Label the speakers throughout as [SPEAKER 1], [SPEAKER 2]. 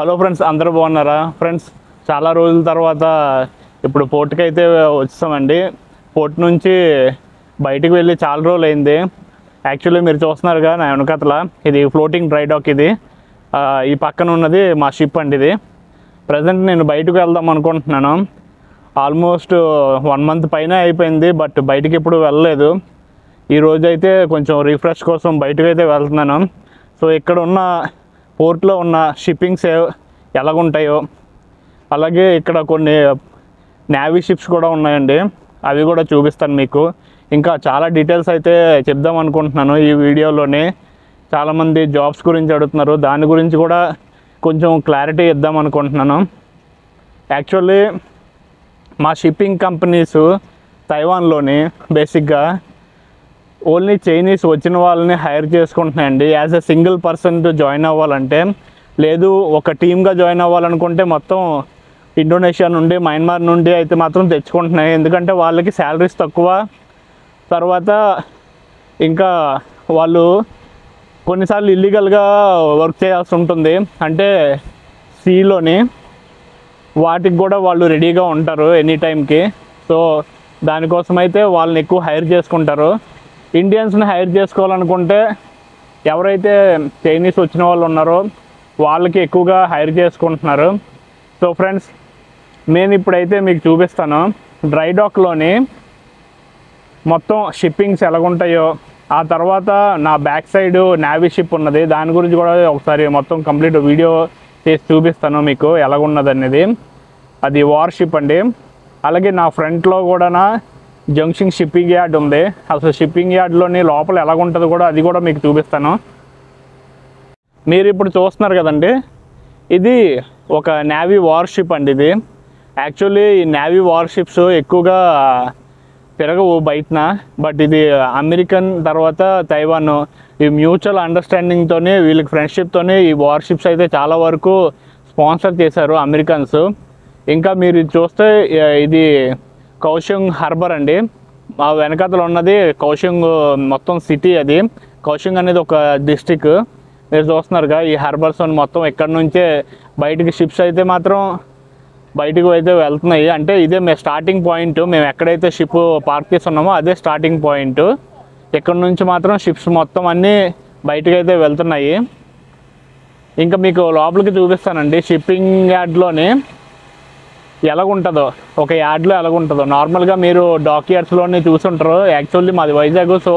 [SPEAKER 1] Hello friends, అందరూ బాగున్నారా? Friends, చాలా రోజుల తర్వాత ఇప్పుడు పోర్ట్కి అయితే వచ్చామండి. పోర్ట్ నుంచి బయటికి వెళ్ళి చాలా రోజులు అయింది. యాక్చువల్లీ మీరు చూస్తున్నారుగా నా వెనకతల ఇది ఫ్లోటింగ్ డ్రై డాక్. ఇది ఈ పక్కన ఉన్నది మా షిప్ అండి. ఇది ప్రజెంట్ నేను బయటకు వెళ్దాం అనుకుంటున్నాను. ఆల్మోస్ట్ 1 మంత్ పైన అయిపోయింది, బట్ బయటికి ఎప్పుడు వెళ్ళలేదు. ఈరోజు అయితే కొంచెం రిఫ్రెష్ కోసం బయటకు అయితే వెళ్తున్నాను. సో ఇక్కడ ఉన్న పోర్ట్లో ఉన్న షిప్పింగ్స్ ఎలాగుంటాయో, అలాగే ఇక్కడ కొన్ని నేవీ షిప్స్ కూడా ఉన్నాయండి, అవి కూడా చూపిస్తాను మీకు. ఇంకా చాలా డీటెయిల్స్ అయితే చెప్దాం అనుకుంటున్నాను ఈ వీడియోలోనే. చాలామంది జాబ్స్ గురించి అడుగుతున్నారు, దాని గురించి కూడా కొంచెం క్లారిటీ ఇద్దాం అనుకుంటున్నాను. యాక్చువల్లీ మా షిప్పింగ్ కంపెనీస్ తైవాన్లోని బేసిక్గా ఓన్లీ చైనీస్ వచ్చిన వాళ్ళని హైర్ చేసుకుంటున్నాయండి. As a single person join అవ్వాలంటే, లేదు ఒక టీమ్గా జాయిన్ అవ్వాలనుకుంటే మొత్తం ఇండోనేషియా నుండి, మయన్మార్ నుండి అయితే మాత్రం తెచ్చుకుంటున్నాయి. ఎందుకంటే వాళ్ళకి శాలరీస్ తక్కువ, తర్వాత ఇంకా వాళ్ళు కొన్నిసార్లు ఇల్లీగల్గా వర్క్ చేయాల్సి ఉంటుంది. అంటే సీలోని వాటికి కూడా వాళ్ళు రెడీగా ఉంటారు ఎనీ టైంకి. సో దానికోసం అయితే వాళ్ళని ఎక్కువ హైర్ చేసుకుంటారు. ఇండియన్స్ని హైర్ చేసుకోవాలనుకుంటే ఎవరైతే చైనీస్ వచ్చిన వాళ్ళు ఉన్నారో వాళ్ళకి ఎక్కువగా హైర్ చేసుకుంటున్నారు. సో ఫ్రెండ్స్, నేను ఇప్పుడైతే మీకు చూపిస్తాను డ్రై డాక్లోని మొత్తం షిప్పింగ్స్ ఎలాగుంటాయో. ఆ తర్వాత నా బ్యాక్ సైడ్ నేవీ షిప్ ఉన్నది, దాని గురించి కూడా ఒకసారి మొత్తం కంప్లీట్ వీడియో చేసి చూపిస్తాను మీకు ఎలాగున్నది అనేది. అది వార్ షిప్ అండి. అలాగే నా ఫ్రంట్లో కూడా జంక్షన్ షిప్పింగ్ యార్డ్ ఉంది. అసలు షిప్పింగ్ యార్డ్లోని లోపల ఎలాగుంటుందో కూడా అది కూడా మీకు చూపిస్తాను. మీరు ఇప్పుడు చూస్తున్నారు కదండి, ఇది ఒక నేవీ వార్ షిప్ అండి. ఇది యాక్చువల్లీ ఈ నేవీ వార్ షిప్స్ ఎక్కువగా తిరగవు బయటన, బట్ ఇది అమెరికన్ తర్వాత తైవాన్ ఈ మ్యూచువల్ అండర్స్టాండింగ్తోనే, వీళ్ళకి ఫ్రెండ్షిప్తోనే ఈ వార్ షిప్స్ అయితే చాలా వరకు స్పాన్సర్ చేశారు అమెరికన్స్. ఇంకా మీరు చూస్తే ఇది కౌషంగ్ హార్బర్ అండి. మా వెనకాతలు ఉన్నది కౌషంగ్ మొత్తం సిటీ. అది కౌషంగ్ అనేది ఒక డిస్టిక్. మీరు చూస్తున్నారుగా ఈ హార్బర్స్ మొత్తం ఎక్కడి నుంచే బయటికి షిప్స్ అయితే మాత్రం బయటకు అయితే వెళ్తున్నాయి. అంటే ఇదే మేము స్టార్టింగ్ పాయింట్. మేము ఎక్కడైతే షిప్ పార్క్ చేసి ఉన్నామో అదే స్టార్టింగ్ పాయింట్. ఇక్కడ నుంచి మాత్రం షిప్స్ మొత్తం అన్నీ బయటకు అయితే వెళ్తున్నాయి. ఇంకా మీకు లోపలికి చూపిస్తానండి షిప్పింగ్ యార్డ్లోని ఎలాగుంటుందో, ఒక యార్డ్లో ఎలాగుంటుందో. నార్మల్గా మీరు డాక్ యార్డ్స్లోనే చూసుంటారు. యాక్చువల్లీ మాది వైజాగ్, సో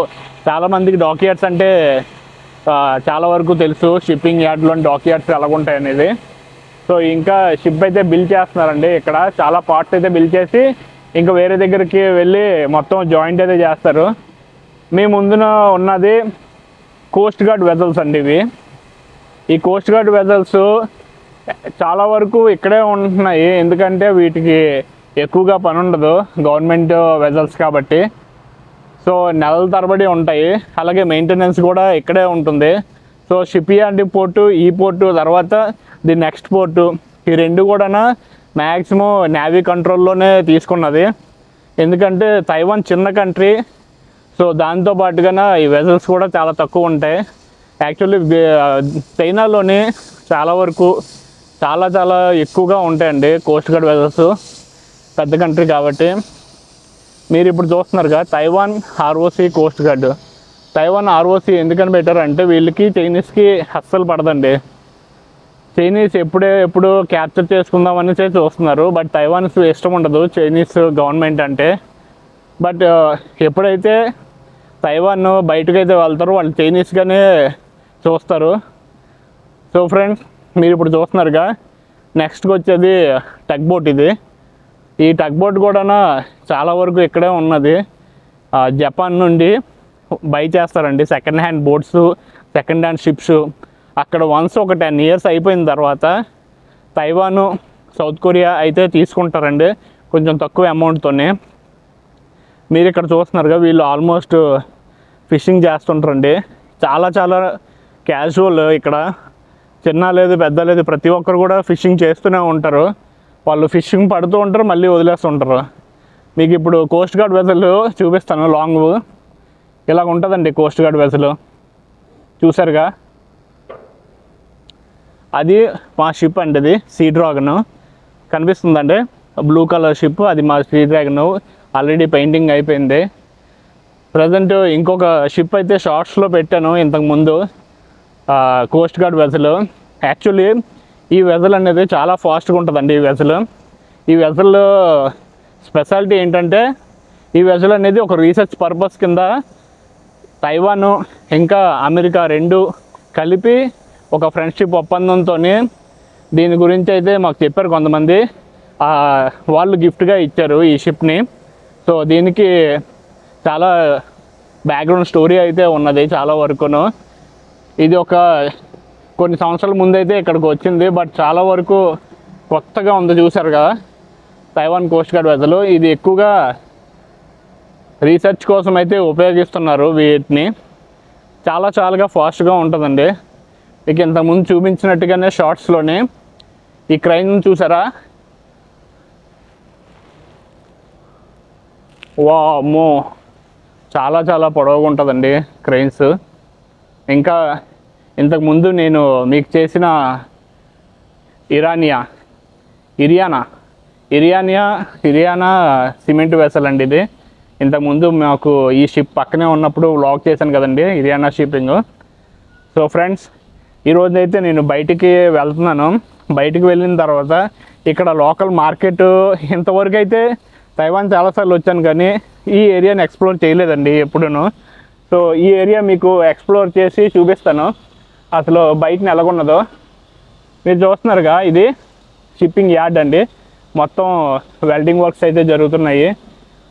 [SPEAKER 1] చాలామందికి డాక్ యార్డ్స్ అంటే చాలా వరకు తెలుసు, షిప్పింగ్ యార్డ్లోని డాక్ యార్డ్స్ ఎలాగుంటాయి అనేది. సో ఇంకా షిప్ అయితే బిల్ చేస్తున్నారండి. ఇక్కడ చాలా పార్ట్స్ అయితే బిల్ చేసి ఇంకా వేరే దగ్గరికి వెళ్ళి మొత్తం జాయింట్ అయితే చేస్తారు. మీ ముందున ఉన్నది కోస్ట్ గార్డ్ వెజల్స్ అండి. ఇవి ఈ కోస్ట్ గార్డ్ వెజల్స్ చాలా వరకు ఇక్కడే ఉంటున్నాయి, ఎందుకంటే వీటికి ఎక్కువగా పని ఉండదు, గవర్నమెంట్ వెజల్స్ కాబట్టి. సో నెలల తరబడి ఉంటాయి. అలాగే మెయింటెనెన్స్ కూడా ఇక్కడే ఉంటుంది. సో షిప్ యార్డ్ పోర్టు, ఈ పోర్టు తర్వాత ది నెక్స్ట్ పోర్టు, ఈ రెండు కూడా మ్యాక్సిమం నేవీ కంట్రోల్లోనే తీసుకున్నది. ఎందుకంటే తైవాన్ చిన్న కంట్రీ, సో దాంతోపాటుగా ఈ వెజల్స్ కూడా చాలా తక్కువ ఉంటాయి. యాక్చువల్లీ చైనాలోని చాలా వరకు చాలా ఎక్కువగా ఉంటాయండి కోస్ట్ గార్డ్ వెజల్స్, పెద్ద కంట్రీ కాబట్టి. మీరు ఇప్పుడు చూస్తున్నారుగా Taiwan ROC coast guard. Taiwan ROC ఎందుకని పెట్టారంటే వీళ్ళకి చైనీస్కి అస్సలు పడదండి. చైనీస్ ఎప్పుడు క్యాప్చర్ చేసుకుందామని చూస్తున్నారు, బట్ తైవాన్స్ ఇష్టం ఉండదు చైనీస్ గవర్నమెంట్ అంటే. బట్ ఎప్పుడైతే తైవాన్ బయటకైతే వెళ్తారో వాళ్ళు చైనీస్గానే చూస్తారు. సో ఫ్రెండ్స్, మీరు ఇప్పుడు చూస్తున్నారుగా నెక్స్ట్కి వచ్చేది టగ్ బోట్. ఇది ఈ టగ్ బోట్ కూడా చాలా వరకు ఇక్కడే ఉన్నది. జపాన్ నుండి బై చేస్తారండి second hand boats, second hand ships. అక్కడ వన్స్ ఒక 10 years అయిపోయిన తర్వాత తైవాను, సౌత్ కొరియా అయితే తీసుకుంటారండి కొంచెం తక్కువ అమౌంట్తోనే. మీరు ఇక్కడ చూస్తున్నారుగా వీళ్ళు ఆల్మోస్ట్ ఫిషింగ్ చేస్తుంటారండి. చాలా క్యాజువల్. ఇక్కడ చిన్న లేదు పెద్ద లేదు, ప్రతి ఒక్కరు కూడా ఫిషింగ్ చేస్తూనే ఉంటారు. వాళ్ళు ఫిషింగ్ పడుతూ ఉంటారు, మళ్ళీ వదిలేస్తుంటారు. మీకు ఇప్పుడు కోస్ట్ గార్డ్ వెసల్ చూపిస్తాను. లాంగ్ ఇలాగ ఉంటుందండి కోస్ట్ గార్డ్ వెసల్. చూసారుగా అది మా షిప్ అండి, అది సీ డ్రాగన్ కనిపిస్తుందండి, బ్లూ కలర్ షిప్, అది మా సీ డ్రాగన్. ఆల్రెడీ పెయింటింగ్ అయిపోయింది. ప్రజెంట్ ఇంకొక షిప్ అయితే షార్ట్స్లో పెట్టాను ఇంతకుముందు, కోస్ట్ గార్డ్ వెసల్. యాక్చువల్లీ ఈ వెసల్ అనేది చాలా ఫాస్ట్గా ఉంటుందండి. ఈ వెసల్ స్పెషాలిటీ ఏంటంటే, ఈ వెసల్ అనేది ఒక రీసెర్చ్ పర్పస్ కింద తైవాన్ ఇంకా అమెరికా రెండు కలిపి ఒక ఫ్రెండ్షిప్ ఒప్పందంతో దీని గురించి అయితే మాకు చెప్పారు కొంతమంది. వాళ్ళు గిఫ్ట్గా ఇచ్చారు ఈ షిప్ని. సో దీనికి చాలా బ్యాక్గ్రౌండ్ స్టోరీ అయితే ఉన్నది చాలా వరకును. ఇది ఒక కొన్ని సంవత్సరాల ముందైతే ఇక్కడికి వచ్చింది, బట్ చాలా వరకు కొత్తగా ఉంది. చూశారు కదా తైవాన్ కోస్ట్ గార్డ్ వెసల్. ఇది ఎక్కువగా రీసెర్చ్ కోసం అయితే ఉపయోగిస్తున్నారు వీటిని. చాలా ఫాస్ట్గా ఉంటుందండి. మీకు ఇంతకుముందు చూపించినట్టుగానే షార్ట్స్లోనే ఈ క్రైన్ చూసారా, వామ్మో చాలా పొడవుగా ఉంటుందండి క్రైన్స్. ఇంకా ఇంతకుముందు నేను మీకు చేసిన ఇరియానా సిమెంట్ వెసల్ అండి ఇది. ఇంతకుముందు మాకు ఈ షిప్ పక్కనే ఉన్నప్పుడు వ్లాగ్ చేశాను కదండి, ఇరియానా షిప్పింగ్. సో ఫ్రెండ్స్, ఈరోజు అయితే నేను బయటికి వెళ్తున్నాను. బయటికి వెళ్ళిన తర్వాత ఇక్కడ లోకల్ మార్కెట్, ఇంతవరకు అయితే తైవాన్ చాలాసార్లు వచ్చాను కానీ ఈ ఏరియాని ఎక్స్ప్లోర్ చేయలేదండి ఎప్పుడూను. సో ఈ ఏరియా మీకు ఎక్స్ప్లోర్ చేసి చూపిస్తాను అసలు బయటని ఎలాగున్నదో. మీరు చూస్తున్నారుగా, ఇది షిప్పింగ్ యార్డ్ అండి. మొత్తం వెల్డింగ్ వర్క్స్ అయితే జరుగుతున్నాయి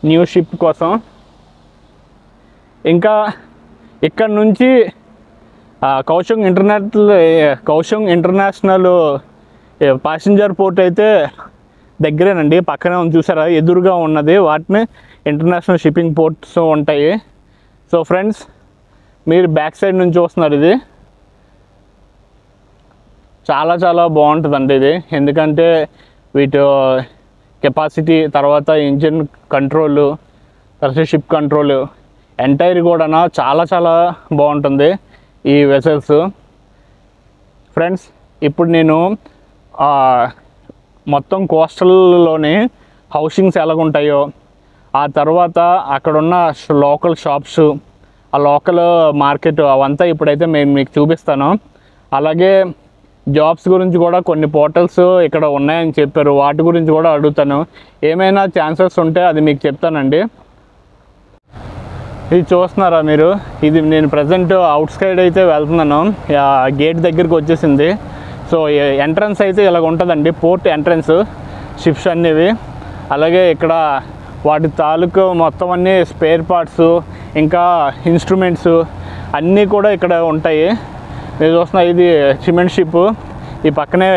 [SPEAKER 1] న్యూ షిప్ కోసం. ఇంకా ఇక్కడ నుంచి కౌషంగ్ ఇంటర్నేషనల్ ప్యాసింజర్ పోర్ట్ అయితే దగ్గరేనండి, పక్కనే ఉంది చూసారా, ఎదురుగా ఉన్నది. వాటిని ఇంటర్నేషనల్ షిప్పింగ్ పోర్ట్స్ ఉంటాయి. సో ఫ్రెండ్స్, మీరు బ్యాక్ సైడ్ నుంచి చూస్తున్నారు, ఇది చాలా బాగుంటుందండి ఇది. ఎందుకంటే వీటి కెపాసిటీ, తర్వాత ఇంజిన్ కంట్రోల్, తర్వాత షిప్ కంట్రోల్ ఎంటైర్ కూడా చాలా బాగుంటుంది ఈ వెసల్స్. ఫ్రెండ్స్, ఇప్పుడు నేను మొత్తం కోస్టల్లోని హౌసింగ్స్ ఎలాగుంటాయో, ఆ తర్వాత అక్కడున్న లోకల్ షాప్స్, ఆ లోకల్ మార్కెట్ అవంతా ఇప్పుడైతే నేను మీకు చూపిస్తాను. అలాగే జాబ్స్ గురించి కూడా కొన్ని పోర్టల్స్ ఇక్కడ ఉన్నాయని చెప్పారు, వాటి గురించి కూడా అడుగుతాను. ఏమైనా ఛాన్సెస్ ఉంటే అది మీకు చెప్తానండి. ఇది చూస్తున్నారా మీరు, ఇది నేను ప్రజెంట్ అవుట్ సైడ్ అయితే వెళ్తున్నాను, గేట్ దగ్గరికి వచ్చేసింది. సో ఎంట్రన్స్ అయితే ఇలాగ ఉంటుందండి, పోర్ట్ ఎంట్రన్స్, షిప్స్ అనేవి. అలాగే ఇక్కడ వాటి తాలూకు మొత్తం అన్నీ స్పేర్ పార్ట్స్, ఇంకా ఇన్స్ట్రుమెంట్స్ అన్నీ కూడా ఇక్కడ ఉంటాయి. మీరు చూస్తున్నా, ఇది సిమెంట్ షిప్. ఈ పక్కనే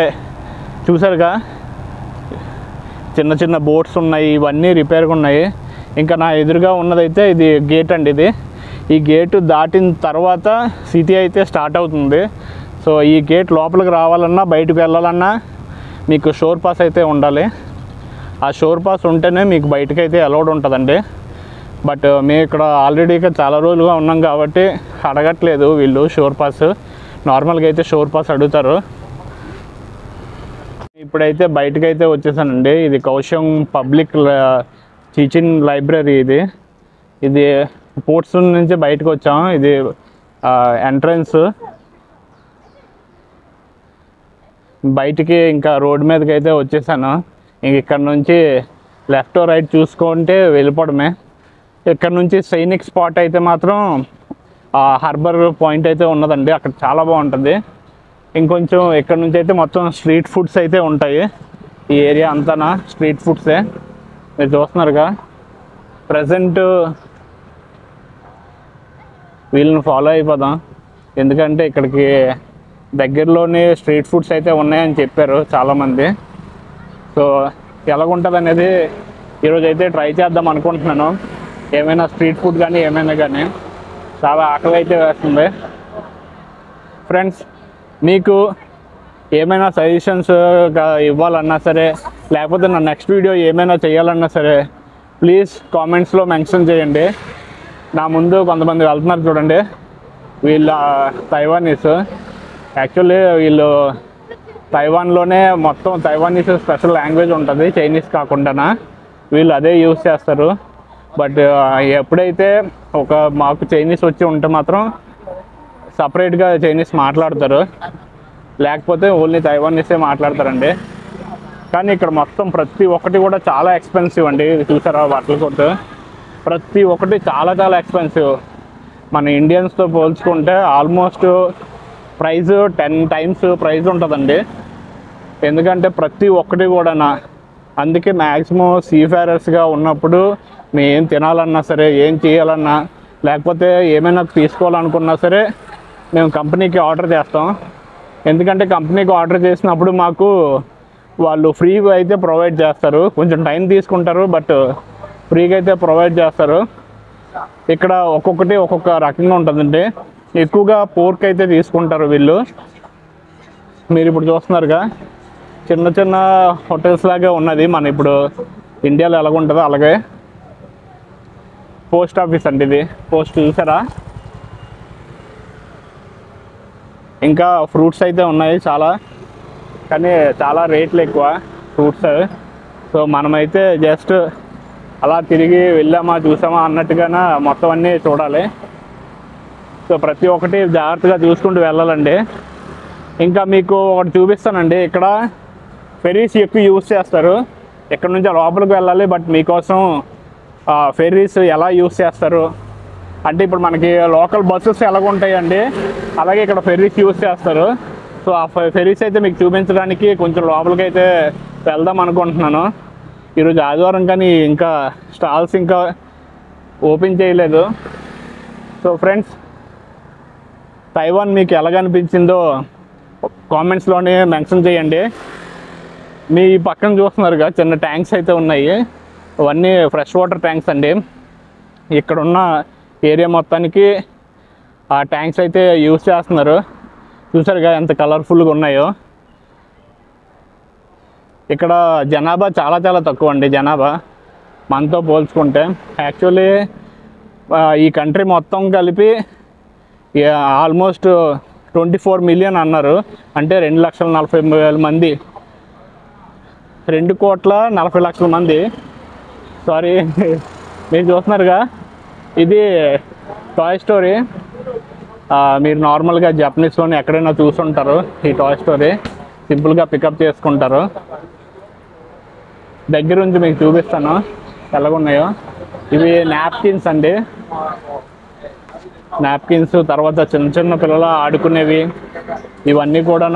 [SPEAKER 1] చూసారుగా చిన్న బోట్స్ ఉన్నాయి, ఇవన్నీ రిపేర్గా ఉన్నాయి. ఇంకా నా ఎదురుగా ఉన్నదైతే ఇది గేట్ అండి. ఈ గేటు దాటిన తర్వాత సిటీ అయితే స్టార్ట్ అవుతుంది. సో ఈ గేట్ లోపలికి రావాలన్నా బయటకు వెళ్ళాలన్నా మీకు షోర్ పాస్ అయితే ఉండాలి. ఆ షోర్ పాస్ ఉంటేనే మీకు బయటకు అయితే అలౌడ్ ఉంటుందండి. బట్ మేము ఇక్కడ ఆల్రెడీ చాలా రోజులుగా ఉన్నాం కాబట్టి అడగట్లేదు వీళ్ళు షోర్ పాస్. నార్మల్గా అయితే షోర్ పాస్ అడుగుతారు. ఇప్పుడైతే బయటకైతే వచ్చేసానండి. ఇది కౌషంగ్ పబ్లిక్ టీచింగ్ లైబ్రరీ. ఇది పోర్ట్స్ నుంచి బయటకు వచ్చాం. ఇది ఎంట్రన్స్. బయటికి ఇంకా రోడ్ మీదకి అయితే వచ్చేసాను. ఇంక ఇక్కడ నుంచి లెఫ్ట్ రైట్ చూసుకుంటే వెళ్ళిపోవడమే. ఇక్కడ నుంచి సైనిక్ స్పాట్ అయితే మాత్రం హార్బర్ పాయింట్ అయితే ఉన్నదండి, అక్కడ చాలా బాగుంటుంది. ఇంకొంచెం ఇక్కడ నుంచి అయితే మొత్తం స్ట్రీట్ ఫుడ్స్ అయితే ఉంటాయి. ఈ ఏరియా అంతా స్ట్రీట్ ఫుడ్సే మీరు చూస్తున్నారుగా. ప్రజెంట్ వీళ్ళని ఫాలో అయిపోదాం, ఎందుకంటే ఇక్కడికి దగ్గరలోనే స్ట్రీట్ ఫుడ్స్ అయితే ఉన్నాయని చెప్పారు చాలామంది. సో ఎలాగుంటుంది అనేది ఈరోజు అయితే ట్రై చేద్దాం అనుకుంటున్నాను. ఏమైనా స్ట్రీట్ ఫుడ్ కానీ ఏమైనా కానీ చాలా ఆకలి అయితే వేస్తుంది. ఫ్రెండ్స్, మీకు ఏమైనా సజెషన్స్ ఇవ్వాలన్నా సరే, లేకపోతే నా నెక్స్ట్ వీడియో ఏమైనా చేయాలన్నా సరే ప్లీజ్ కామెంట్స్లో మెన్షన్ చేయండి. నా ముందు కొంతమంది వెళ్తున్నారు చూడండి, వీళ్ళ తైవానీస్. యాక్చువల్లీ వీళ్ళు తైవాన్లోనే మొత్తం తైవానీస్ స్పెషల్ లాంగ్వేజ్ ఉంటుంది, చైనీస్ కాకుండా. వీళ్ళు అదే యూస్ చేస్తారు. బట్ ఎప్పుడైతే మాకు చైనీస్ వచ్చి ఉంటే మాత్రం సపరేట్గా చైనీస్ మాట్లాడతారు, లేకపోతే ఓన్లీ తైవానీసే మాట్లాడతారండి. కానీ ఇక్కడ మొత్తం ప్రతి ఒక్కటి కూడా చాలా ఎక్స్పెన్సివ్ అండి. చూసారా బట్టల కొట్టు, ప్రతి ఒక్కటి చాలా చాలా ఎక్స్పెన్సివ్. మన ఇండియన్స్తో పోల్చుకుంటే ఆల్మోస్ట్ ప్రైస్ 10 times ప్రైస్ ఉంటుందండి. ఎందుకంటే ప్రతి ఒక్కటి కూడా అందుకే మ్యాక్సిమం సీఫేరర్స్గా ఉన్నప్పుడు మేము ఏం తినాలన్నా సరే, ఏం చేయాలన్నా, లేకపోతే ఏమైనా తీసుకోవాలనుకున్నా సరే మేము కంపెనీకి ఆర్డర్ చేస్తాం. ఎందుకంటే కంపెనీకి ఆర్డర్ చేసినప్పుడు మాకు వాళ్ళు ఫ్రీగా అయితే ప్రొవైడ్ చేస్తారు. కొంచెం టైం తీసుకుంటారు, బట్ ఫ్రీగా అయితే ప్రొవైడ్ చేస్తారు. ఇక్కడ ఒక్కొక్కటి ఒక్కొక్క రకంగా ఉంటుందండి. ఎక్కువగా పోర్క్ అయితే తీసుకుంటారు వీళ్ళు. మీరు ఇప్పుడు చూస్తున్నారుగా, చిన్న చిన్న హోటల్స్ లాగా ఉన్నది. మన ఇప్పుడు ఇండియాలో ఎలాగుంటుందో అలాగే. పోస్ట్ ఆఫీస్ అండి ఇది. పోస్ట్ చూసారా. ఇంకా ఫ్రూట్స్ అయితే ఉన్నాయి చాలా, కానీ చాలా రేట్లు ఎక్కువ ఫ్రూట్స్. సో మనమైతే జస్ట్ అలా తిరిగి వెళ్ళామా చూసామా అన్నట్టుగానే మొత్తం అన్నీ చూడాలి. సో ప్రతి ఒక్కటి జాగ్రత్తగా చూసుకుంటూ వెళ్ళాలండి. ఇంకా మీకు ఒకటి చూపిస్తానండి. ఇక్కడ ఫెరీస్ ఎక్కువ యూజ్ చేస్తారు. ఇక్కడ నుంచి లోపలికి వెళ్ళాలి, బట్ మీకోసం ఫెరీస్ ఎలా యూజ్ చేస్తారు అంటే, ఇప్పుడు మనకి లోకల్ బస్సెస్ ఎలాగ ఉంటాయండి, అలాగే ఇక్కడ ఫెరీస్ యూజ్ చేస్తారు. సో ఆ ఫెరీస్ అయితే మీకు చూపించడానికి కొంచెం లోపలికి అయితే వెళ్దాం అనుకుంటున్నాను. ఈరోజు ఆదివారం, కానీ ఇంకా స్టాల్స్ ఇంకా ఓపెన్ చేయలేదు. సో ఫ్రెండ్స్, తైవాన్ మీకు ఎలాగనిపించిందో కామెంట్స్లోనే మెన్షన్ చేయండి. మీ పక్కన చూస్తున్నారుగా చిన్న ట్యాంక్స్ అయితే ఉన్నాయి, అవన్నీ ఫ్రెష్ వాటర్ ట్యాంక్స్ అండి. ఇక్కడున్న ఏరియా మొత్తానికి ఆ ట్యాంక్స్ అయితే యూజ్ చేస్తున్నారు. చూసారుగా ఎంత కలర్ఫుల్గా ఉన్నాయో. ఇక్కడ జనాభా చాలా చాలా తక్కువ అండి, జనాభా మనతో పోల్చుకుంటే. యాక్చువల్లీ ఈ కంట్రీ మొత్తం కలిపి ఆల్మోస్ట్ 24 million అన్నారు. అంటే 2,40,000 మంది, 2,40,00,000 మంది. సారీ, మీరు చూస్తున్నారుగా, ఇది టాయ్ స్టోరీ. మీరు నార్మల్గా జపనీస్లోనే ఎక్కడైనా చూసుంటారు ఈ టాయ్ స్టోరీ. సింపుల్గా పికప్ చేసుకుంటారు. దగ్గర నుంచి మీకు చూపిస్తాను ఎలాగున్నాయో. ఇవి నాప్కిన్స్ అండి, నాప్కిన్స్. తర్వాత చిన్న చిన్న పిల్లలు ఆడుకునేవి ఇవన్నీ కూడా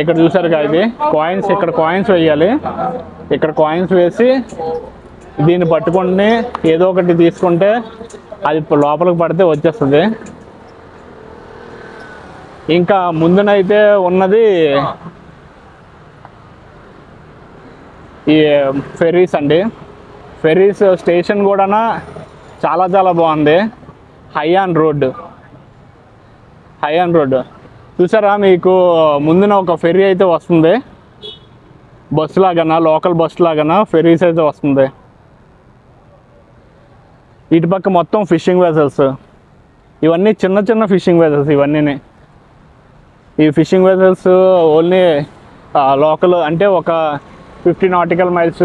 [SPEAKER 1] ఇక్కడ చూసారుగా. ఇది కాయిన్స్, ఇక్కడ కాయిన్స్ వేయాలి. ఇక్కడ కాయిన్స్ వేసి దీన్ని పట్టుకొని ఏదో ఒకటి తీసుకుంటే అది లోపలికి పడితే వచ్చేస్తుంది. ఇంకా ముందునైతే ఉన్నది ఈ ఫెరీస్ అండి. ఫెరీస్ స్టేషన్ కూడా చాలా చాలా బాగుంది. హైయాన్ రోడ్ చూసారా. మీకు ముందున ఒక ఫెరీ అయితే వస్తుంది, బస్సు లాగా, లోకల్ బస్సు లాగా ఫెరీస్ అయితే వస్తుంది. ఇటుపక్క మొత్తం ఫిషింగ్ వెజల్స్. ఇవన్నీ చిన్న చిన్న ఫిషింగ్ వెజల్స్ ఇవన్నీ. ఈ ఫిషింగ్ వెజల్స్ ఓన్లీ లోకల్, అంటే ఒక 50 nautical miles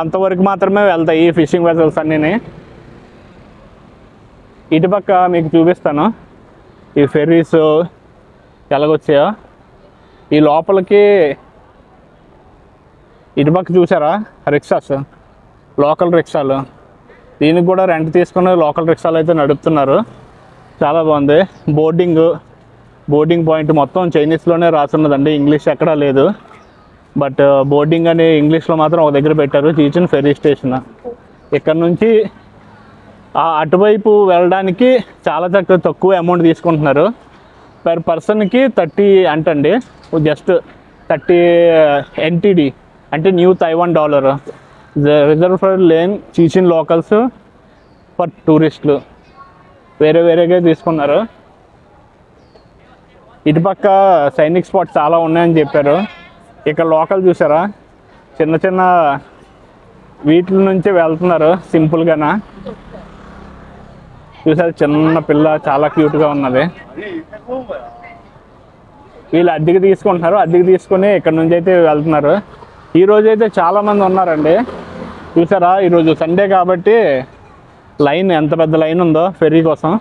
[SPEAKER 1] అంతవరకు మాత్రమే వెళ్తాయి ఈ ఫిషింగ్ వెజల్స్ అన్నీ. ఇటుపక్క మీకు చూపిస్తాను ఈ ఫెర్రీస్ ఎలాగొచ్చాయో. ఈ లోపలికి ఇటుపక్క చూసారా రిక్షాస్, లోకల్ రిక్షాలు. దీనికి కూడా రెంట్ తీసుకుని లోకల్ రిక్షాలు అయితే నడుపుతున్నారు. చాలా బాగుంది. బోర్డింగ్ పాయింట్ మొత్తం చైనీస్లోనే రాసున్నదండి, ఇంగ్లీష్ ఎక్కడా లేదు. బట్ బోర్డింగ్ అని ఇంగ్లీష్లో మాత్రం ఒక దగ్గర పెట్టారు, చీచిన్ ఫెర్రీ స్టేషన్. ఇక్కడ నుంచి అటువైపు వెళ్ళడానికి చాలా తక్కువ అమౌంట్ తీసుకుంటున్నారు. పర్ పర్సన్కి 30 అంటండి, జస్ట్ 30 NTD, అంటే new Taiwan dollar. Reserve for లేన్ చీచిన్ లోకల్స్ ఫర్ టూరిస్టులు వేరేగా తీసుకున్నారు. ఇటుపక్క సైనిక్ స్పాట్ చాలా ఉన్నాయని చెప్పారు. ఇక్కడ లోకల్ చూసారా, చిన్న చిన్న వీటి నుంచి వెళ్తున్నారు సింపుల్గానా. చూసారు చిన్న పిల్ల చాలా క్యూట్గా ఉన్నది. వీళ్ళు అద్దెకి తీసుకుంటున్నారు, అద్దెకి తీసుకొని ఇక్కడ నుంచి అయితే వెళ్తున్నారు. ఈరోజు అయితే చాలామంది ఉన్నారండి. చూసారా, ఈరోజు సండే కాబట్టి లైన్ ఎంత పెద్ద లైన్ ఉందో ఫెర్రీ కోసం.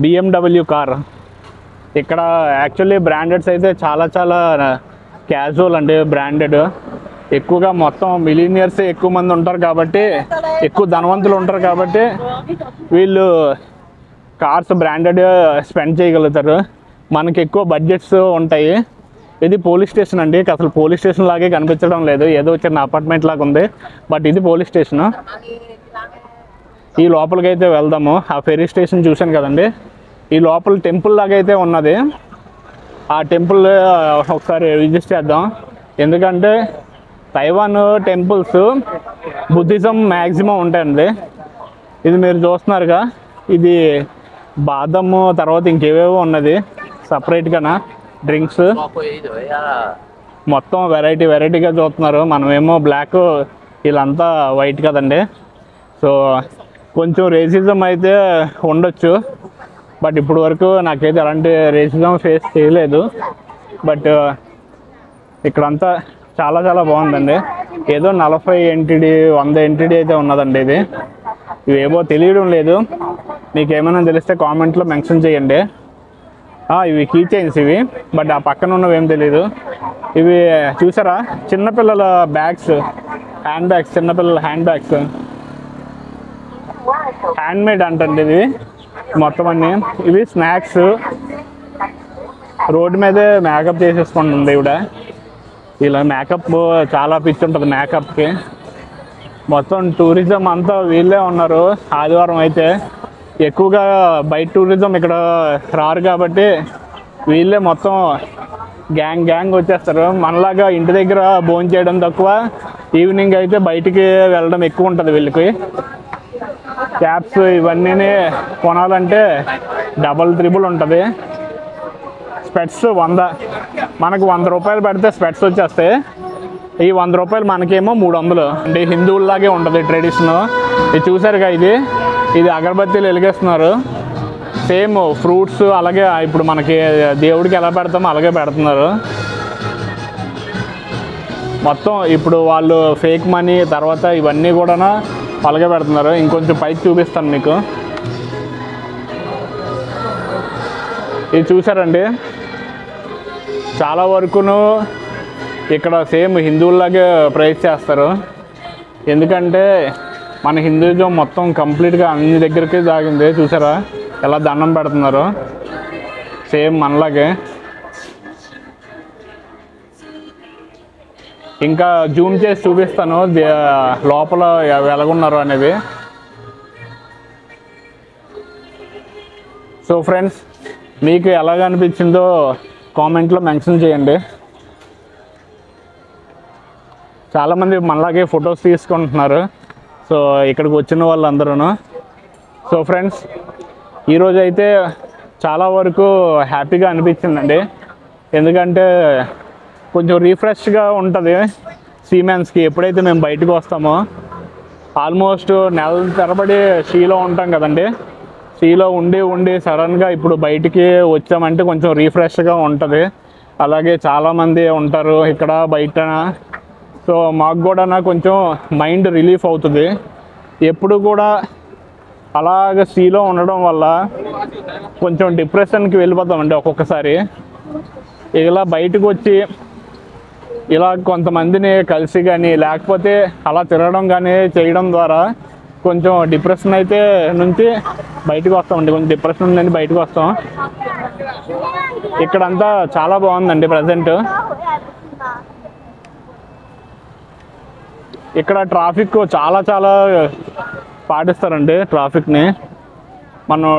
[SPEAKER 1] BMW car. ఇక్కడ యాక్చువల్లీ బ్రాండెడ్స్ అయితే చాలా చాలా క్యాజువల్ అండి. బ్రాండెడ్ ఎక్కువగా మొత్తం మిలీనియర్స్ ఎక్కువ మంది ఉంటారు కాబట్టి, ఎక్కువ ధనవంతులు ఉంటారు కాబట్టి వీళ్ళు కార్స్ బ్రాండెడ్ స్పెండ్ చేయగలుగుతారు. మనకి ఎక్కువ బడ్జెట్స్ ఉంటాయి. ఇది పోలీస్ స్టేషన్ అండి. అసలు పోలీస్ స్టేషన్ లాగే కనిపించడం లేదు, ఏదో చిన్న అపార్ట్మెంట్ లాగా ఉంది. బట్ ఇది పోలీస్ స్టేషను. ఈ లోపలికి అయితే వెళ్దాము. ఆ ఫెరీ స్టేషన్ చూశాను కదండి, ఈ లోపల టెంపుల్ లాగా అయితే ఉన్నది. ఆ టెంపుల్ ఒకసారి విజిట్ చేద్దాం. ఎందుకంటే తైవాన్ టెంపుల్స్ బుద్ధిజం మ్యాక్సిమం ఉంటాయండి. ఇది మీరు చూస్తున్నారుగా, ఇది బాదము తర్వాత ఇంకేవేవో ఉన్నది సపరేట్గానా డ్రింక్స్. మొత్తం వెరైటీగా చూస్తున్నారు. మనమేమో బ్లాక్, వీళ్ళంతా వైట్ కదండి. సో కొంచెం రేసిజం అయితే ఉండొచ్చు. బట్ ఇప్పుడు వరకు నాకైతే అలాంటి రేసిజం ఫేస్ చేయలేదు. బట్ ఇక్కడంతా చాలా చాలా బాగుందండి. ఏదో 40 NTD 100 NTD అయితే ఉన్నదండి. ఇది ఇవేవో తెలియడం లేదు. మీకు ఏమైనా తెలిస్తే కామెంట్లో మెన్షన్ చేయండి. ఇవి కీ చైన్స్ ఇవి, బట్ ఆ పక్కన ఉన్నవి ఏం తెలియదు. ఇవి చూసారా, చిన్నపిల్లల బ్యాగ్స్, హ్యాండ్ బ్యాగ్స్, చిన్నపిల్లల హ్యాండ్ బ్యాగ్స్, హ్యాండ్ మేడ్ అంటండి ఇది మొత్తం అన్నీ. ఇవి స్నాక్స్. రోడ్డు మీదే మేకప్ చేసేసుకుంటుంది ఇవిడ. ఇలా మేకప్ చాలా పిచ్చి ఉంటుంది మేకప్కి. మొత్తం టూరిజం అంతా వీళ్ళే ఉన్నారు. ఆదివారం అయితే ఎక్కువగా బయట టూరిజం ఇక్కడ రారు కాబట్టి వీళ్ళే మొత్తం గ్యాంగ్ వచ్చేస్తారు. మనలాగా ఇంటి దగ్గర భోజనం చేయడం తక్కువ, ఈవినింగ్ అయితే బయటికి వెళ్ళడం ఎక్కువ ఉంటుంది వీళ్ళకి. క్యాప్స్ ఇవన్నీ కొనాలంటే డబల్ త్రిబుల్ ఉంటుంది. స్పెట్స్ 100, మనకు 100 రూపాయలు పెడితే స్పెట్స్ వచ్చేస్తాయి. ఈ 100 రూపాయలు మనకేమో 300 అంటే హిందువుల్లాగే ఉంటుంది ట్రెడిషన్. ఇది చూసారుగా, ఇది అగరబత్తీలు వెలిగేస్తున్నారు. సేమ్ ఫ్రూట్స్ అలాగే ఇప్పుడు మనకి దేవుడికి ఎలా పెడతామో అలాగే పెడుతున్నారు. మొత్తం ఇప్పుడు వాళ్ళు ఫేక్ మనీ తర్వాత ఇవన్నీ కూడా అలాగే పెడుతున్నారు. ఇంకొంచెం పైకి చూపిస్తాను మీకు. ఇది చూసారండి, చాలా వరకును ఇక్కడ సేమ్ హిందువుల్లాగే ప్రైస్ చేస్తారు. ఎందుకంటే మన హిందూయిజం మొత్తం కంప్లీట్గా అన్ని దగ్గరికి దాగింది. చూసారా ఎలా దండం పెడుతున్నారు, సేమ్ మనలాగే. ఇంకా జూమ్ చేసి చూపిస్తాను లోపల ఎలాగున్నారు అనేది. సో ఫ్రెండ్స్, మీకు ఎలాగ అనిపించిందో కామెంట్లో మెన్షన్ చేయండి. చాలామంది మనలాగే ఫొటోస్ తీసుకుంటున్నారు. సో ఇక్కడికి వచ్చిన వాళ్ళందరూ. సో ఫ్రెండ్స్, ఈరోజు అయితే చాలా వరకు హ్యాపీగా అనిపించిందండి. ఎందుకంటే కొంచెం రీఫ్రెష్గా ఉంటుంది సీమెన్స్కి. ఎప్పుడైతే మేము బయటకు వస్తామో, ఆల్మోస్ట్ నెల తరబడి సీలో ఉంటాం కదండి. సీలో ఉండి సడన్గా ఇప్పుడు బయటికి వచ్చామంటే కొంచెం రీఫ్రెష్గా ఉంటుంది. అలాగే చాలామంది ఉంటారు ఇక్కడ బయట. సో మాకు కూడా కొంచెం మైండ్ రిలీఫ్ అవుతుంది. ఎప్పుడు కూడా అలాగ సీలో ఉండడం వల్ల కొంచెం డిప్రెషన్కి వెళ్ళిపోతామండి ఒక్కొక్కసారి. ఇలా బయటకు వచ్చి ఇలా కొంతమందిని కలిసి కానీ లేకపోతే అలా తిరగడం కానీ చేయడం ద్వారా కొంచెం డిప్రెషన్ అయితే నుంచి బయటకు వస్తామండి. కొంచెం డిప్రెషన్ ఉందని బయటకు వస్తాం. ఇక్కడంతా చాలా బాగుందండి ప్రజెంట్. ఇక్కడ ట్రాఫిక్ చాలా చాలా పాటిస్తారండి. ట్రాఫిక్ని మనం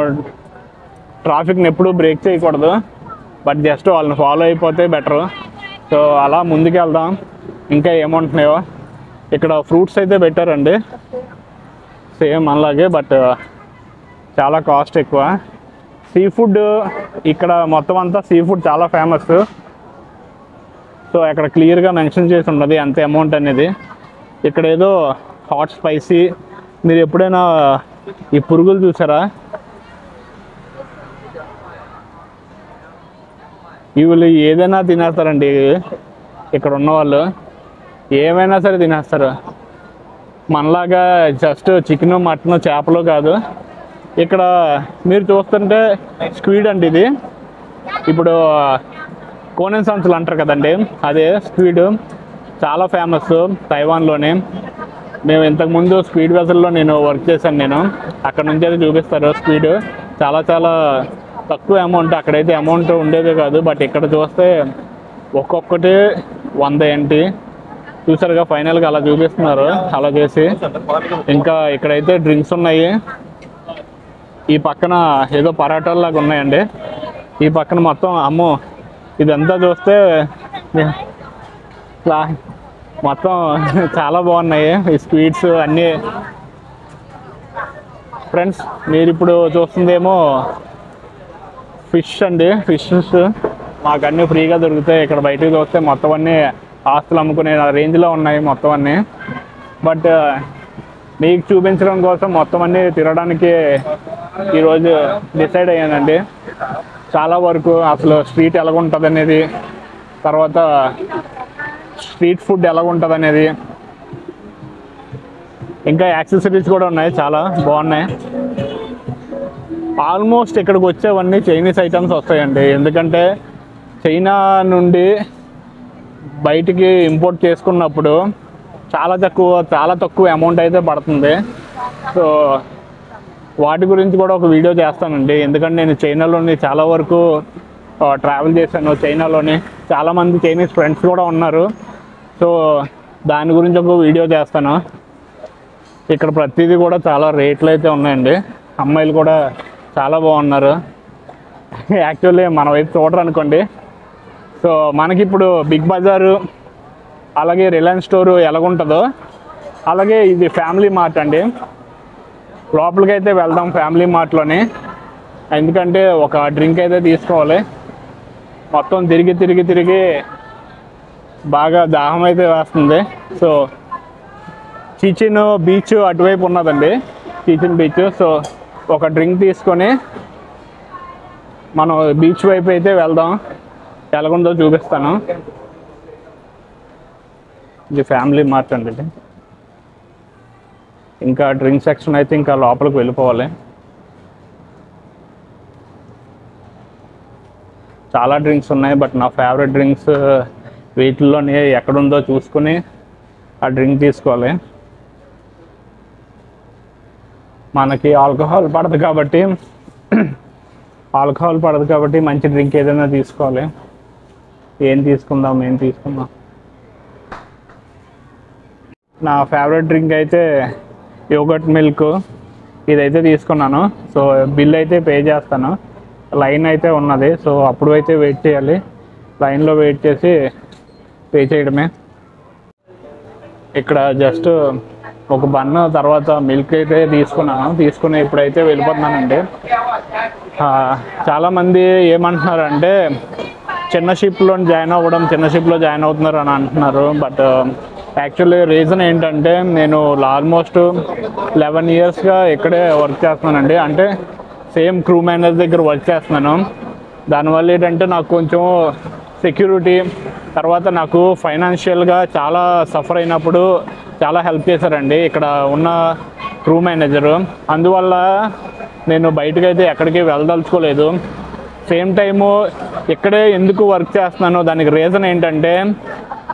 [SPEAKER 1] ట్రాఫిక్ని ఎప్పుడూ బ్రేక్ చేయకూడదు, బట్ జస్ట్ వాళ్ళని ఫాలో అయిపోతే బెటరు. సో అలా ముందుకు వెళ్దాం. ఇంకా ఏముంటున్నాయో ఇక్కడ ఫ్రూట్స్ అయితే పెట్టారండి సేమ్ అలాగే, బట్ చాలా కాస్ట్ ఎక్కువ. సీ ఫుడ్ ఇక్కడ మొత్తం అంతా సీ ఫుడ్ చాలా ఫేమస్. సో అక్కడ క్లియర్గా మెన్షన్ చేసి ఉన్నది ఎంత అమౌంట్ అనేది. ఇక్కడ ఏదో హాట్ స్పైసీ. మీరు ఎప్పుడైనా ఈ పురుగులు చూసారా? వీళ్ళు ఏదైనా తినేస్తారండి, ఇక్కడ ఉన్న వాళ్ళు ఏమైనా సరే తినేస్తారు. మనలాగా జస్ట్ చికెను మటను చేపలు కాదు. ఇక్కడ మీరు చూస్తుంటే స్క్విడ్ అండి ఇది. ఇప్పుడు కోనెన్ సంచులు అంటారు కదండి, అదే స్క్విడ్. చాలా ఫేమస్ తైవాన్లోనే. మేము ఇంతకుముందు స్క్విడ్ వెసల్లో నేను వర్క్ చేశాను. నేను అక్కడ నుంచి అయితే చూపిస్తారు స్క్విడ్. చాలా చాలా తక్కువ అమౌంట్, అక్కడైతే అమౌంట్ ఉండేదే కాదు. బట్ ఇక్కడ చూస్తే ఒక్కొక్కటి 100 ఏంటి చూసారుగా, ఫైనల్గా అలా చూపిస్తున్నారు. అలా చేసి ఇంకా ఇక్కడైతే డ్రింక్స్ ఉన్నాయి. ఈ పక్కన ఏదో పరాటాల్లాగా ఉన్నాయండి. ఈ పక్కన మొత్తం అమ్మో ఇదంతా చూస్తే మొత్తం చాలా బాగున్నాయి ఈ స్వీట్స్ అన్నీ. ఫ్రెండ్స్ మీరు ఇప్పుడు చూస్తుందేమో ఫిష్ అండి. ఫిషెస్ మాకు అన్నీ ఫ్రీగా దొరుకుతాయి. ఇక్కడ బయటకు చూస్తే మొత్తం అన్నీ ఆస్తులు అమ్ముకునే రేంజ్లో ఉన్నాయి మొత్తం అన్నీ. బట్ మీకు చూపించడం కోసం మొత్తం అన్నీ తినడానికి ఈరోజు డిసైడ్ అయ్యానండి. చాలా వరకు అసలు స్ట్రీట్ ఎలాగుంటుంది అనేది, తర్వాత స్ట్రీట్ ఫుడ్ ఎలాగుంటుంది అనేది, ఇంకా యాక్సెసరీస్ కూడా ఉన్నాయి, చాలా బాగున్నాయి. ఆల్మోస్ట్ ఇక్కడికి వచ్చేవన్నీ చైనీస్ ఐటమ్స్ వస్తాయండి. ఎందుకంటే చైనా నుండి బయటికి ఇంపోర్ట్ చేసుకున్నప్పుడు చాలా తక్కువ అమౌంట్ అయితే పడుతుంది. సో వాటి గురించి కూడా ఒక వీడియో చేస్తానండి. ఎందుకంటే నేను చైనాలోని చాలా వరకు ట్రావెల్ చేశాను. చైనాలోని చాలామంది చైనీస్ ఫ్రెండ్స్ కూడా ఉన్నారు. సో దాని గురించి ఒక వీడియో చేస్తాను. ఇక్కడ ప్రతిదీ కూడా చాలా రేట్లు అయితే ఉన్నాయండి. అమ్మాయిలు కూడా చాలా బాగున్నారు. యాక్చువల్లీ మన వైపు చూడరు అనుకోండి. సో మనకి ఇప్పుడు బిగ్ బజారు అలాగే రిలయన్స్ స్టోరు ఎలాగుంటుందో అలాగే ఇది ఫ్యామిలీ మార్ట్ అండి. లోపలికి అయితే వెళ్దాం ఫ్యామిలీ మార్ట్లోని. ఎందుకంటే ఒక డ్రింక్ అయితే తీసుకోవాలి. మొత్తం తిరిగి బాగా దాహం అయితే వేస్తుంది. సో చిచిన్ బీచ్ అటువైపు ఉన్నదండి, చిచిన్ బీచ్. సో ఒక డ్రింక్ తీసుకొని మనం బీచ్ వైపు అయితే వెళ్దాం. ఎలాగుందో చూపిస్తాను. ఇది ఫ్యామిలీ మార్ట్ అండి. ఇది ఇంకా డ్రింక్ సెక్షన్ అయితే ఇంకా లోపలికి వెళ్ళిపోవాలి. చాలా డ్రింక్స్ ఉన్నాయి. బట్ నా ఫేవరెట్ డ్రింక్స్ వీటిల్లోనే ఎక్కడుందో చూసుకుని ఆ డ్రింక్ తీసుకోవాలి. మనకి ఆల్కహాల్ పడదు కాబట్టి మంచి డ్రింక్ ఏదైనా తీసుకోవాలి. ఏం తీసుకుందాం. నా ఫేవరెట్ డ్రింక్ అయితే యోగర్ట్ మిల్క్. ఇదైతే తీసుకున్నాను. సో బిల్ అయితే పే చేస్తాను. లైన్ అయితే ఉన్నది. సో అప్పుడు అయితే వెయిట్ చేయాలి. లైన్లో వెయిట్ చేసి పే చేయడమే. ఇక్కడ జస్ట్ ఒక బన్ తర్వాత మిల్క్ అయితే తీసుకుని ఇప్పుడైతే వెళ్ళిపోతున్నానండి. చాలామంది ఏమంటున్నారంటే చిన్న షిప్లో జాయిన్ అవుతున్నారు అని అంటున్నారు. బట్ యాక్చువల్లీ రీజన్ ఏంటంటే నేను ఆల్మోస్ట్ 11 ఇయర్స్గా ఇక్కడే వర్క్ చేస్తున్నానండి. అంటే సేమ్ క్రూ మేనేజర్ దగ్గర వర్క్ చేస్తున్నాను. దానివల్ల ఏంటంటే నాకు కొంచెం సెక్యూరిటీ, తర్వాత నాకు ఫైనాన్షియల్గా చాలా సఫర్ అయినప్పుడు చాలా హెల్ప్ చేశారండి ఇక్కడ ఉన్న క్రూ మేనేజరు. అందువల్ల నేను బయటకైతే ఎక్కడికి వెళ్ళదలుచుకోలేదు. సేమ్ టైము ఇక్కడే ఎందుకు వర్క్ చేస్తున్నానో దానికి రీజన్ ఏంటంటే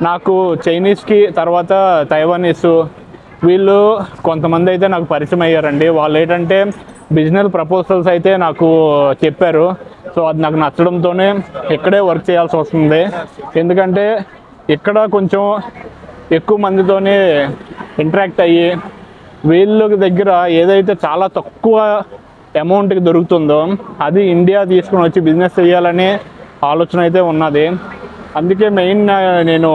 [SPEAKER 1] నాకు చైనీస్కి తర్వాత తైవానీస్ వీళ్ళు కొంతమంది అయితే నాకు పరిచయం అయ్యారండి. వాళ్ళు ఏంటంటే బిజినెస్ ప్రపోజల్స్ అయితే నాకు చెప్పారు. సో అది నాకు నచ్చడంతోనే ఇక్కడే వర్క్ చేయాల్సి వస్తుంది. ఎందుకంటే ఇక్కడ కొంచెం ఎక్కువ మందితోనే ఇంటరాక్ట్ అయ్యి వీళ్ళ దగ్గర ఏదైతే చాలా తక్కువ అమౌంట్కి దొరుకుతుందో అది ఇండియా తీసుకుని వచ్చి బిజినెస్ చేయాలనే ఆలోచన అయితే ఉన్నది. అందుకే మెయిన్ నేను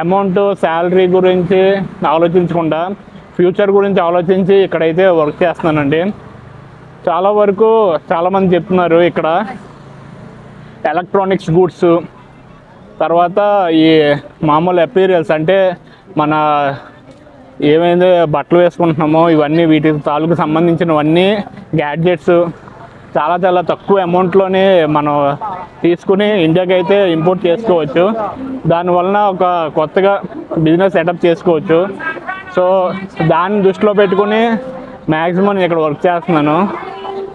[SPEAKER 1] అమౌంట్ శాలరీ గురించి ఆలోచించకుండా ఫ్యూచర్ గురించి ఆలోచించి ఇక్కడైతే వర్క్ చేస్తున్నానండి. చాలా వరకు చాలామంది చెప్తున్నారు ఇక్కడ ఎలక్ట్రానిక్స్ గూడ్స్, తర్వాత ఈ మామూలు అపీరియల్స్ అంటే మన ఏమైంది బట్టలు వేసుకుంటున్నామో ఇవన్నీ వీటి తాలూకు సంబంధించినవన్నీ గ్యాడ్జెట్స్ చాలా చాలా తక్కువ అమౌంట్లోనే మనం తీసుకుని ఇండియాకి అయితే ఇంపోర్ట్ చేసుకోవచ్చు. దానివలన ఒక కొత్తగా బిజినెస్ సెటప్ చేసుకోవచ్చు. సో దాన్ని దృష్టిలో పెట్టుకుని మ్యాక్సిమం ఇక్కడ వర్క్ చేస్తున్నాను.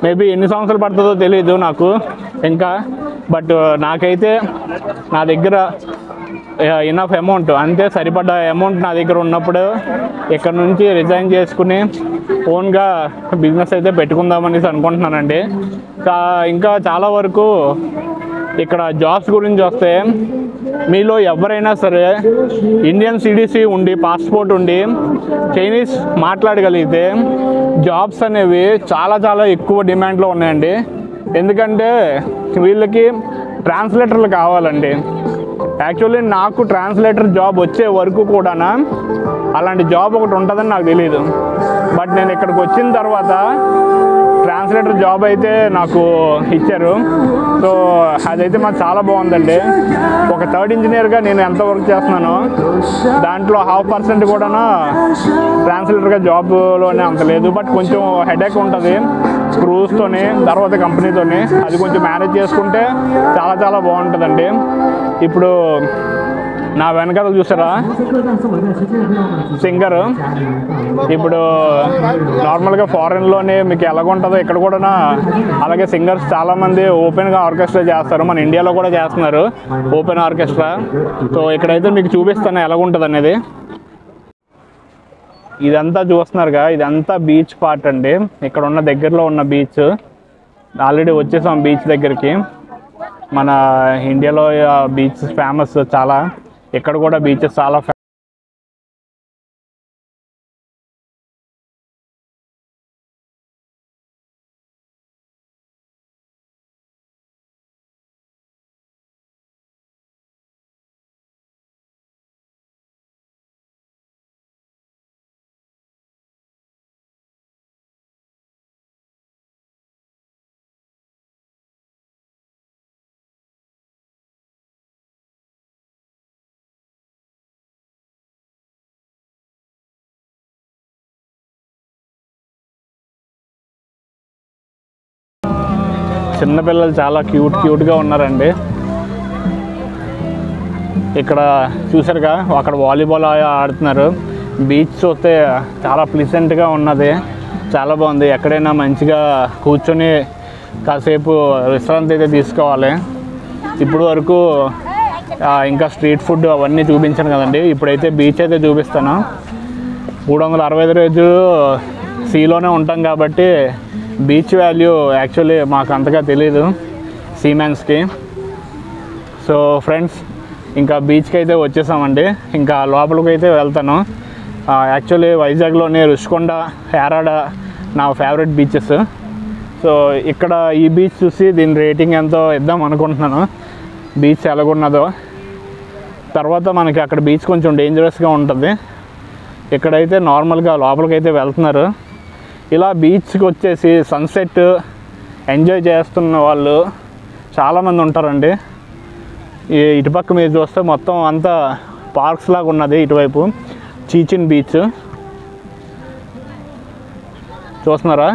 [SPEAKER 1] మేబీ ఎన్ని సంవత్సరాలు పడుతుందో తెలీదు నాకు ఇంకా, బట్ నాకైతే నా దగ్గర ఇనఫ్ అమౌంట్ అంతే సరిపడ్డ అమౌంట్ నా దగ్గర ఉన్నప్పుడు ఇక్కడ నుంచి రిజైన్ చేసుకుని ఓన్గా బిజినెస్ అయితే పెట్టుకుందామనేసి అనుకుంటున్నానండి. ఇంకా చాలా వరకు ఇక్కడ జాబ్స్ గురించి వస్తే మీలో ఎవరైనా సరే ఇండియన్ సిడిసి ఉండి పాస్పోర్ట్ ఉండి చైనీస్ మాట్లాడగలిగితే జాబ్స్ అనేవి చాలా చాలా ఎక్కువ డిమాండ్లో ఉన్నాయండి. ఎందుకంటే వీళ్ళకి ట్రాన్స్లేటర్లు కావాలండి. యాక్చువల్లీ నాకు ట్రాన్స్లేటర్ జాబ్ వచ్చే వరకు కూడా అలాంటి జాబ్ ఒకటి ఉంటుందని నాకు తెలియదు. బట్ నేను ఇక్కడికి వచ్చిన తర్వాత ట్రాన్స్లేటర్ జాబ్ అయితే నాకు ఇచ్చారు. సో అదైతే మాకు చాలా బాగుందండి. ఒక థర్డ్ ఇంజనీర్గా నేను ఎంత వర్క్ చేస్తున్నానో దాంట్లో 0.5% కూడా ట్రాన్స్లేటర్గా జాబ్లోనే అంత లేదు. బట్ కొంచెం హెడేక్ ఉంటుంది క్రూస్తోని, తర్వాత కంపెనీతోని. అది కొంచెం మేనేజ్ చేసుకుంటే చాలా చాలా బాగుంటుందండి. ఇప్పుడు నా వెనకాల చూసారా సింగర్, ఇప్పుడు నార్మల్గా ఫారెన్లోనే మీకు ఎలాగుంటుందో ఇక్కడ కూడా అలాగే సింగర్స్ చాలామంది ఓపెన్గా ఆర్కెస్ట్రా చేస్తారు. మన ఇండియాలో కూడా చేస్తున్నారు ఓపెన్ ఆర్కెస్ట్రా. సో ఇక్కడైతే మీకు చూపిస్తాను ఎలాగుంటుంది అనేది. ఇదంతా చూస్తున్నారుగా, ఇదంతా బీచ్ పార్ట్ అండి. ఇక్కడ ఉన్న దగ్గరలో ఉన్న బీచ్. ఆల్రెడీ వచ్చేసాం బీచ్ దగ్గరికి. మన ఇండియాలో బీచ్ ఫేమస్ చాలా, ఇక్కడ కూడా బీచెస్ చాలా చిన్నపిల్లలు చాలా క్యూట్గా ఉన్నారండి. ఇక్కడ చూసారుగా అక్కడ వాలీబాల్ ఆడుతున్నారు. బీచ్ చూస్తే చాలా ప్లీజెంట్గా ఉన్నది, చాలా బాగుంది. ఎక్కడైనా మంచిగా కూర్చొని కాసేపు విశ్రాంతి అయితే తీసుకోవాలి. ఇప్పుడు వరకు ఇంకా స్ట్రీట్ ఫుడ్ అవన్నీ చూపించాను కదండి. ఇప్పుడైతే బీచ్ అయితే చూపిస్తాను. 365 రోజులు సీలోనే ఉంటాం కాబట్టి బీచ్ వాల్యూ యాక్చువల్లీ మాకు అంతగా తెలీదు సీమెన్స్కి. సో ఫ్రెండ్స్ ఇంకా బీచ్కి అయితే వచ్చేసామండి. ఇంకా లోపలికి అయితే వెళ్తాను. యాక్చువల్లీ వైజాగ్లోనే రుషికొండ, యారాడ నా ఫేవరెట్ బీచెస్. సో ఇక్కడ ఈ బీచ్ చూసి దీని రేటింగ్ ఎంతో ఇద్దాం అనుకుంటున్నాను, బీచ్ ఎలాగున్నదో. తర్వాత మనకి అక్కడ బీచ్ కొంచెం డేంజరస్గా ఉంటుంది. ఇక్కడైతే నార్మల్గా లోపలికి అయితే వెళ్తున్నారు. ఇలా బీచ్కి వచ్చేసి సన్సెట్ ఎంజాయ్ చేస్తున్న వాళ్ళు చాలామంది ఉంటారండి. ఇటుపక్క మీరు చూస్తే మొత్తం అంతా పార్క్స్ లాగా ఉన్నది. ఇటువైపు చీచిన్ బీచ్ చూస్తున్నారా,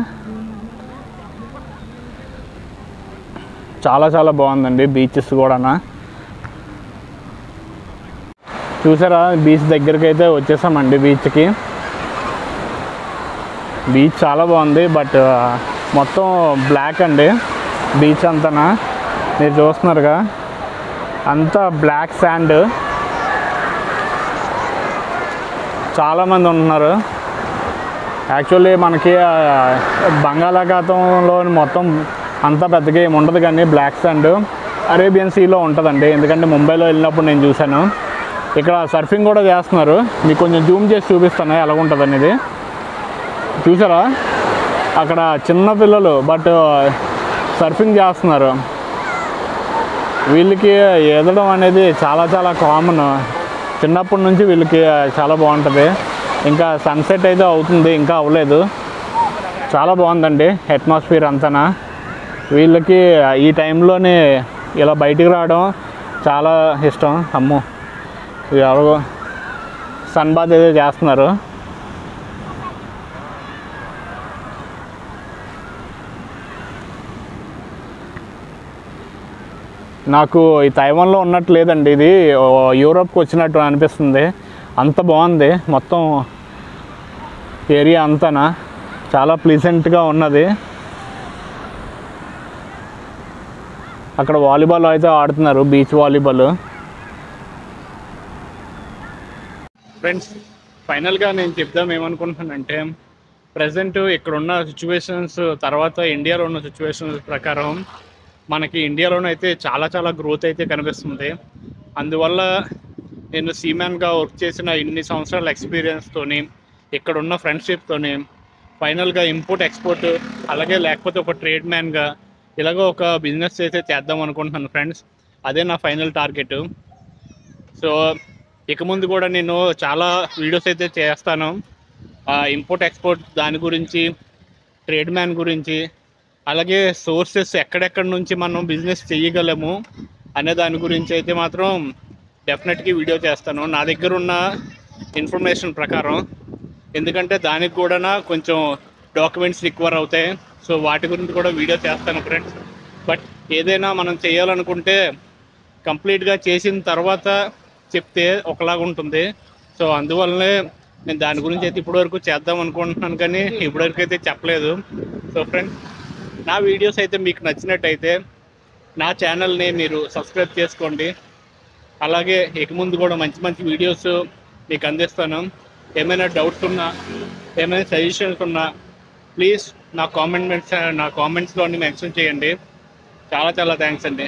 [SPEAKER 1] చాలా చాలా బాగుందండి బీచెస్ కూడా. చూసారా బీచ్ దగ్గరికి అయితే వచ్చేసామండి. బీచ్ చాలా బాగుంది. బట్ మొత్తం బ్లాక్ అండి బీచ్ అంతా. మీరు చూస్తున్నారుగా అంతా బ్లాక్ శాండ్. చాలామంది ఉంటున్నారు. యాక్చువల్లీ మనకి బంగాళాఖాతంలో మొత్తం అంతా పెద్దగా ఏమి ఉండదు, కానీ బ్లాక్ శాండ్ అరేబియన్ సీలో ఉంటుందండి. ఎందుకంటే ముంబైలో వెళ్ళినప్పుడు నేను చూశాను. ఇక్కడ సర్ఫింగ్ కూడా చేస్తున్నారు. మీకు కొంచెం జూమ్ చేసి చూపిస్తాను ఎలాగుంటుంది అనేది. చూసారా అక్కడ చిన్న పిల్లలు బట్ సర్ఫింగ్ చేస్తున్నారు. వీళ్ళకి ఎదడం అనేది చాలా చాలా కామన్. చిన్నప్పటి నుంచి వీళ్ళకి చాలా బాగుంటుంది. ఇంకా సన్సెట్ అయితే అవుతుంది, ఇంకా అవ్వలేదు. చాలా బాగుందండి అట్మాస్ఫియర్ అంతా. వీళ్ళకి ఈ టైంలోనే ఇలా బయటికి రావడం చాలా ఇష్టం. అమ్మో ఎవరో సన్ బాత్ అయితే చేస్తున్నారు. నాకు ఈ తైవాన్లో ఉన్నట్టు లేదండి, ఇది యూరోప్కి వచ్చినట్టు అనిపిస్తుంది. అంత బాగుంది మొత్తం ఏరియా అంతానా, చాలా ప్లీజెంట్గా ఉన్నది. అక్కడ వాలీబాల్ అయితే ఆడుతున్నారు, బీచ్ వాలీబాల్. ఫ్రెండ్స్, ఫైనల్గా నేను చెప్దాం ఏమనుకుంటున్నానంటే, ప్రజెంట్ ఇక్కడ ఉన్న సిచ్యువేషన్స్ తర్వాత ఇండియాలో ఉన్న సిచ్యువేషన్స్ ప్రకారం మనకి ఇండియాలోనైతే చాలా చాలా గ్రోత్ అయితే కనిపిస్తుంది. అందువల్ల నేను సీమ్యాన్గా వర్క్ చేసిన ఇన్ని సంవత్సరాల ఎక్స్పీరియన్స్తోని, ఇక్కడ ఉన్న ఫ్రెండ్షిప్తోని ఫైనల్గా ఇంపోర్ట్ ఎక్స్పోర్ట్ అలాగే లేకపోతే ఒక ట్రేడ్ మ్యాన్గా ఇలాగ ఒక బిజినెస్ అయితే చేద్దాం అనుకుంటున్నాను ఫ్రెండ్స్. అదే నా ఫైనల్ టార్గెట్. సో ఇక ముందు కూడా నేను చాలా వీడియోస్ అయితే చేస్తాను, ఇంపోర్ట్ ఎక్స్పోర్ట్ దాని గురించి, ట్రేడ్ మ్యాన్ గురించి, అలాగే సోర్సెస్ ఎక్కడెక్కడ నుంచి మనం బిజినెస్ చేయగలము అనే దాని గురించి అయితే మాత్రం డెఫినెట్గా వీడియో చేస్తాను నా దగ్గర ఉన్న ఇన్ఫర్మేషన్ ప్రకారం. ఎందుకంటే దానికి కూడా కొంచెం డాక్యుమెంట్స్ రిక్వైర్ అవుతాయి. సో వాటి గురించి కూడా వీడియో చేస్తాను ఫ్రెండ్స్. బట్ ఏదైనా మనం చేయాలనుకుంటే కంప్లీట్గా చేసిన తర్వాత చెప్తే ఒకలాగా ఉంటుంది. సో అందువల్లనే నేను దాని గురించి అయితే ఇప్పటివరకు చేద్దాం అనుకుంటున్నాను, కానీ ఇప్పటివరకు అయితే చెప్పలేదు. సో ఫ్రెండ్స్, నా వీడియోస్ అయితే మీకు నచ్చినట్టయితే నా ఛానల్ని మీరు సబ్స్క్రైబ్ చేసుకోండి. అలాగే ఇక ముందు కూడా మంచి మంచి వీడియోస్ మీకు అందిస్తాను. ఏమైనా డౌట్స్ ఉన్నా, ఏమైనా సజెషన్స్ ఉన్నా ప్లీజ్ నా కామెంట్స్లోని మెన్షన్ చేయండి. చాలా చాలా థ్యాంక్స్ అండి.